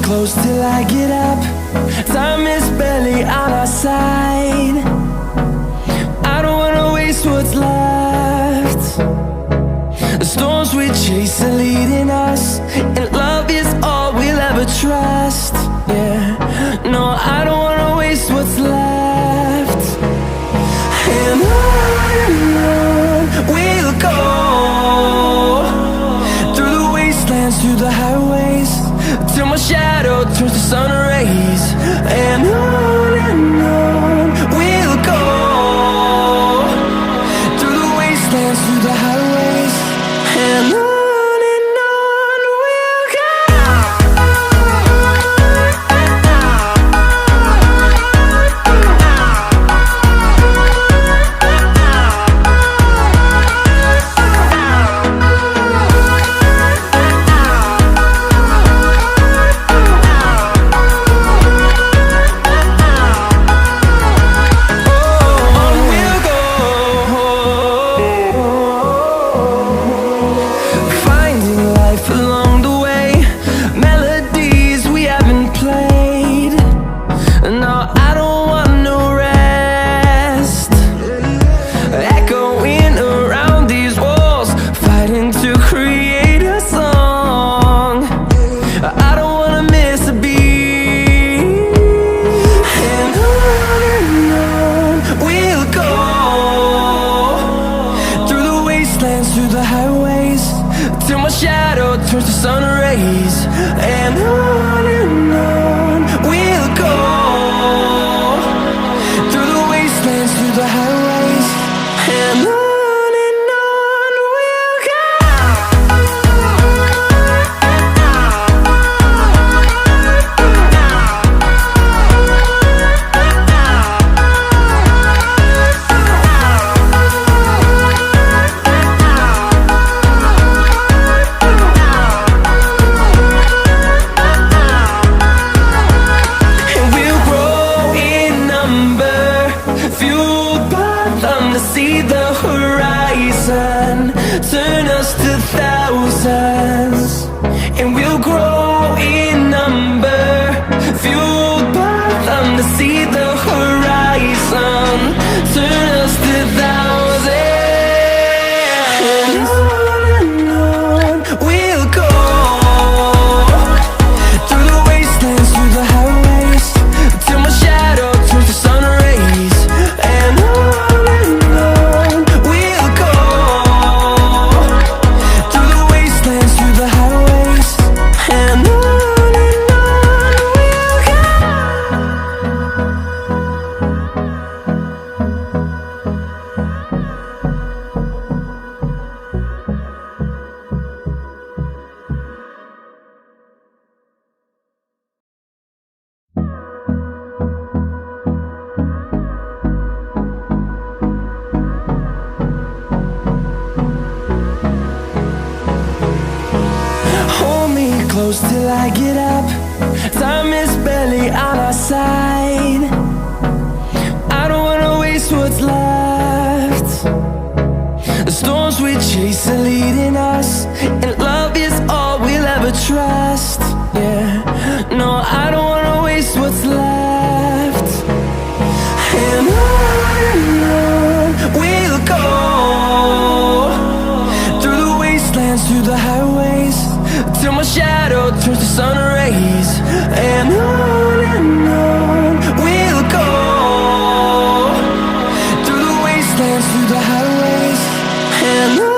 close till I get up. Time is barely on our side. I don't wanna waste what's left. The storms we chase are leading us, and love is all we'll ever trust. Yeah, no, I don't wanna waste what's left. And on we'll go, through the wastelands, through the highways, till my shadow turns to sun rays. And on we'll go, through the wastelands, through the highways, and on. Through the highways, till my shadow turns to sun rays. And on we'll go, through the wastelands, through the highways, and on we'll go. See the horizon turn us to thousands, and we'll grow in number, fueled by them. To see the horizon turn us to thousands, and on we'll go, through the wastelands, through the highways, till my shadow turns to sun rays. And close till I get up. Time is barely on our side. I don't wanna waste what's left. The storms we chase are leading us, and love is all we'll ever trust. Yeah, no, I don't wanna waste what's left. And on we'll go, through the wastelands, through the highways, till my shadow turns to sun rays. And on we'll go, through the wastelands, through the highways, and on.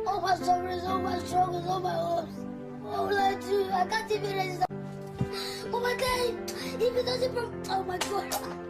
All my shoulders, all my shoulders, all my arms. What will I do? I can't even raise up. Oh my God! Even though oh my God!